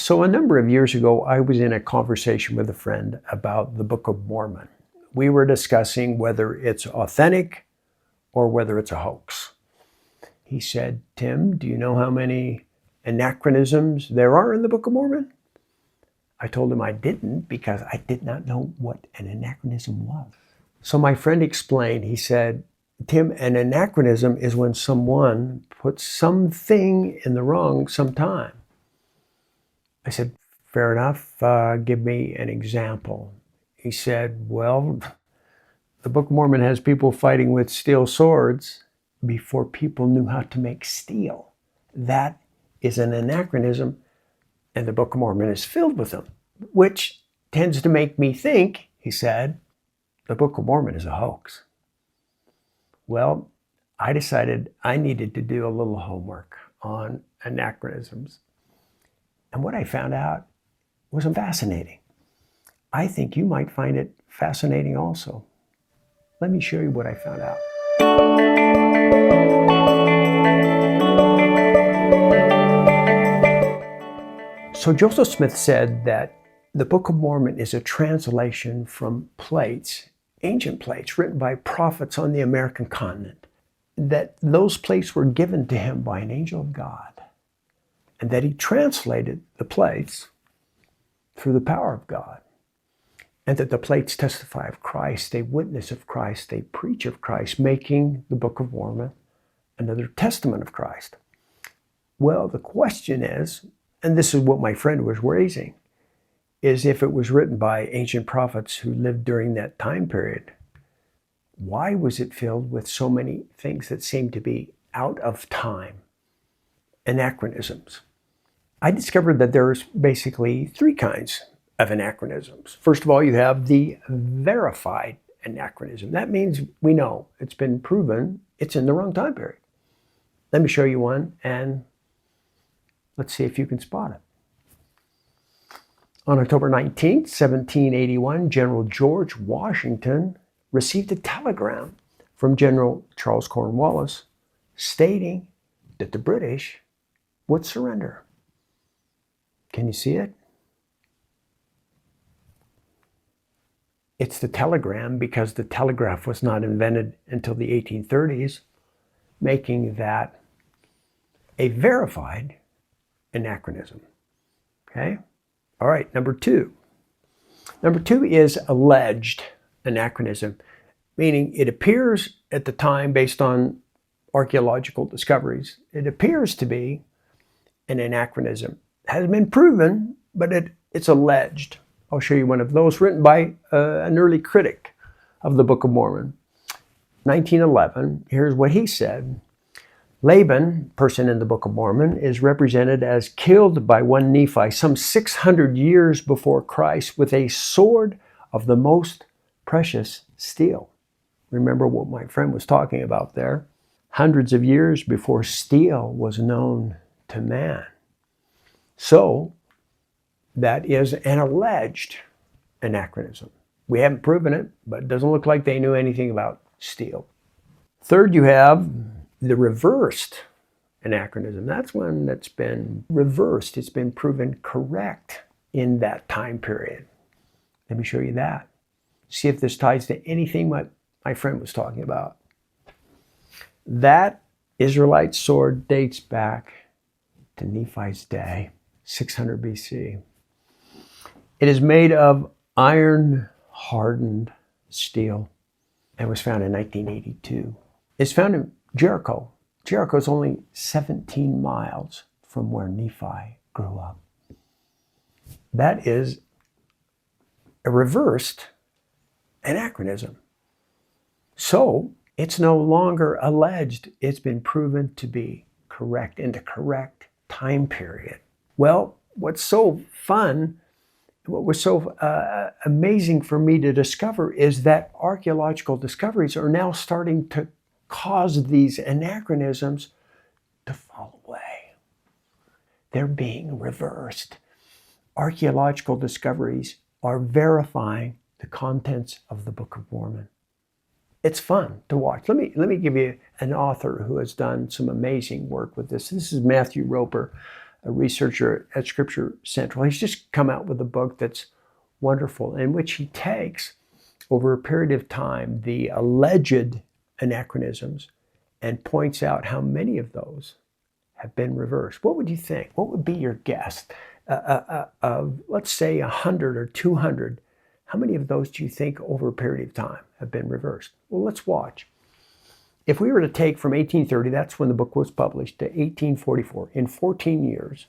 So a number of years ago, I was in a conversation with a friend about the Book of Mormon. We were discussing whether it's authentic or whether it's a hoax. He said, "Tim, do you know how many anachronisms there are in the Book of Mormon?" I told him I didn't because I did not know what an anachronism was. So my friend explained. He said, "Tim, an anachronism is when someone puts something in the wrong sometime." I said, "Fair enough. Give me an example." He said, "Well, the Book of Mormon has people fighting with steel swords before people knew how to make steel. That is an anachronism, and the Book of Mormon is filled with them, which tends to make me think," he said, "the Book of Mormon is a hoax." Well, I decided I needed to do a little homework on anachronisms. And what I found out was fascinating. I think you might find it fascinating also. Let me show you what I found out. So Joseph Smith said that the Book of Mormon is a translation from plates, ancient plates written by prophets on the American continent, that those plates were given to him by an angel of God, and that he translated the plates through the power of God, and that the plates testify of Christ, they witness of Christ, they preach of Christ, making the Book of Mormon another testament of Christ. Well, the question is, and this is what my friend was raising, is if it was written by ancient prophets who lived during that time period, why was it filled with so many things that seemed to be out of time? Anachronisms. I discovered that there's basically three kinds of anachronisms. First of all, you have the verified anachronism. That means we know it's been proven it's in the wrong time period. Let me show you one, and let's see if you can spot it. On October 19th, 1781, General George Washington received a telegram from General Charles Cornwallis stating that the British would surrender. Can you see it? It's the telegram because the telegraph was not invented until the 1830s, making that a verified anachronism. Okay? All right, number two. Number two is alleged anachronism, meaning it appears at the time, based on archaeological discoveries, it appears to be an anachronism. It hasn't been proven, but it's alleged. I'll show you one of those, written by an early critic of the Book of Mormon. 1911, here's what he said. Laban, person in the Book of Mormon, is represented as killed by one Nephi some 600 years before Christ with a sword of the most precious steel. Remember what my friend was talking about there. Hundreds of years before steel was known to man. So, that is an alleged anachronism. We haven't proven it, but it doesn't look like they knew anything about steel. Third, you have the reversed anachronism. That's one that's been reversed. It's been proven correct in that time period. Let me show you that. See if this ties to anything what my friend was talking about. That Israelite sword dates back to Nephi's day, 600 BC. It is made of iron-hardened steel and was found in 1982. It's found in Jericho. Jericho is only 17 miles from where Nephi grew up. That is a reversed anachronism. So it's no longer alleged. It's been proven to be correct in the correct time period. Well, what's so fun, what was so amazing for me to discover is that archaeological discoveries are now starting to cause these anachronisms to fall away. They're being reversed. Archaeological discoveries are verifying the contents of the Book of Mormon. It's fun to watch. Let me give you an author who has done some amazing work with this. This is Matthew Roper. a researcher at Scripture Central. He's just come out with a book that's wonderful, in which he takes, over a period of time, the alleged anachronisms and points out how many of those have been reversed. What would you think? What would be your guess? Let's say 100 or 200. How many of those do you think over a period of time have been reversed? Well, let's watch. If we were to take from 1830, that's when the book was published, to 1844, in 14 years,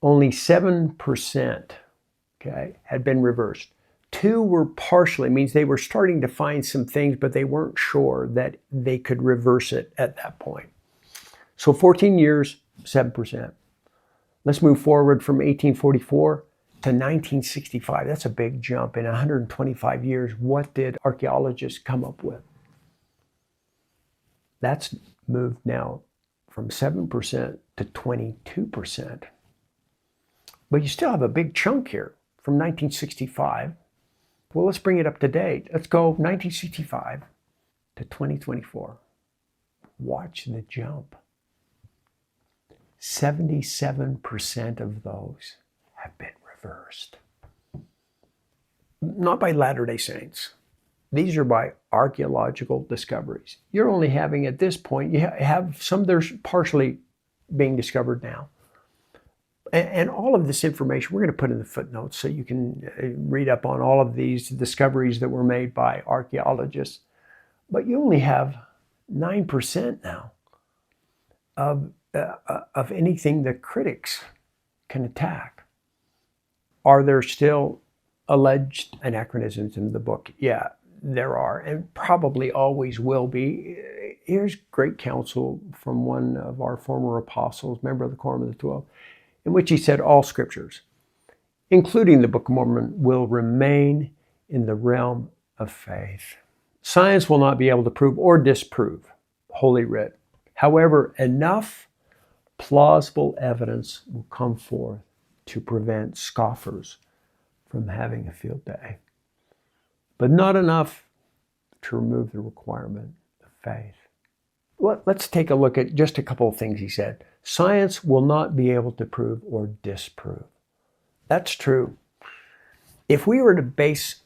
only 7%, had been reversed. 2 were partially, means they were starting to find some things, but they weren't sure that they could reverse it at that point. So 14 years, 7%. Let's move forward from 1844 to 1965. That's a big jump. In 125 years, what did archaeologists come up with? That's moved now from 7% to 22%. But you still have a big chunk here from 1965. Well, let's bring it up to date. Let's go 1965 to 2024. Watch the jump. 77% of those have been reversed. Not by Latter-day Saints. These are by archaeological discoveries. You're only having, at this point, you have some that are partially being discovered now. And all of this information we're going to put in the footnotes so you can read up on all of these discoveries that were made by archaeologists. But you only have 9% now of anything that critics can attack. Are there still alleged anachronisms in the book? Yeah, there are, and probably always will be. Here's great counsel from one of our former apostles, member of the Quorum of the 12, in which he said all scriptures, including the Book of Mormon, will remain in the realm of faith. Science will not be able to prove or disprove Holy Writ. However, enough plausible evidence will come forth to prevent scoffers from having a field day, but not enough to remove the requirement of faith. Let's take a look at just a couple of things he said. Science will not be able to prove or disprove. That's true. If we were to base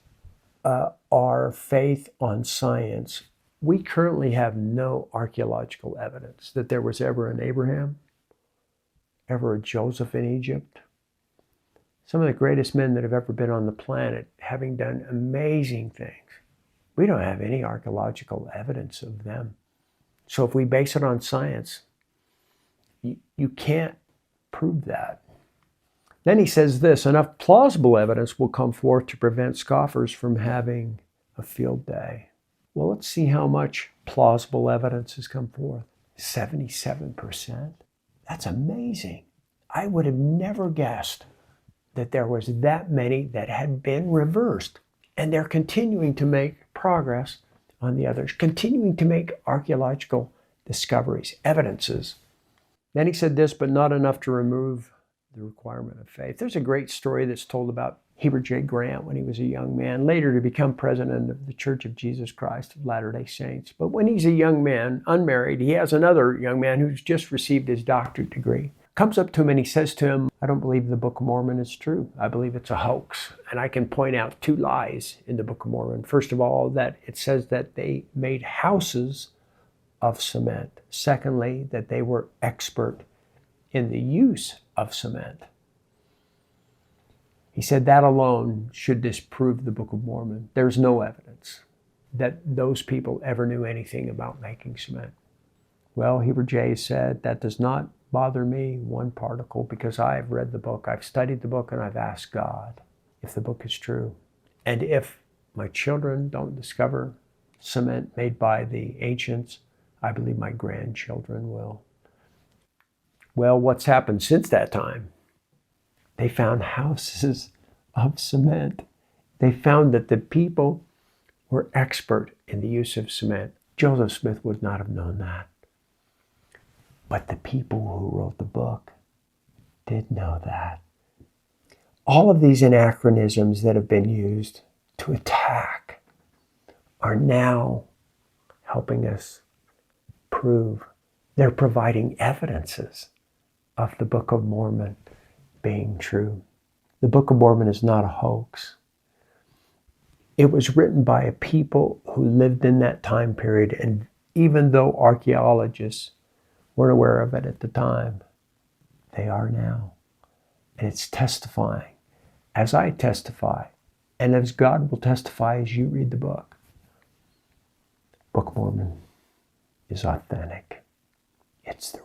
our faith on science, we currently have no archaeological evidence that there was ever an Abraham, ever a Joseph in Egypt. Some of the greatest men that have ever been on the planet, having done amazing things. We don't have any archaeological evidence of them. So if we base it on science, you can't prove that. Then he says this, enough plausible evidence will come forth to prevent scoffers from having a field day. Well, let's see how much plausible evidence has come forth. 77%. That's amazing. I would have never guessed that there was that many that had been reversed. And they're continuing to make progress on the others, continuing to make archaeological discoveries, evidences. Then he said this, but not enough to remove the requirement of faith. There's a great story that's told about Heber J. Grant when he was a young man, later to become president of the Church of Jesus Christ of Latter-day Saints. But when he's a young man, unmarried, he has another young man who's just received his doctorate degree. Comes up to him and he says to him, I don't believe the Book of Mormon is true. I believe it's a hoax. And I can point out 2 lies in the Book of Mormon. First of all, that it says that they made houses of cement. Secondly, that they were expert in the use of cement. He said that alone should disprove the Book of Mormon. There's no evidence that those people ever knew anything about making cement. Well, Heber J. said, that does not bother me one particle, because I've read the book, I've studied the book, and I've asked God if the book is true. And if my children don't discover cement made by the ancients, I believe my grandchildren will. Well, what's happened since that time? They found houses of cement. They found that the people were expert in the use of cement. Joseph Smith would not have known that. But the people who wrote the book did know that. All of these anachronisms that have been used to attack are now helping us prove. They're providing evidences of the Book of Mormon being true. The Book of Mormon is not a hoax. It was written by a people who lived in that time period, and even though archaeologists weren't aware of it at the time, they are now. And it's testifying, as I testify, and as God will testify as you read the book. Book of Mormon is authentic. It's the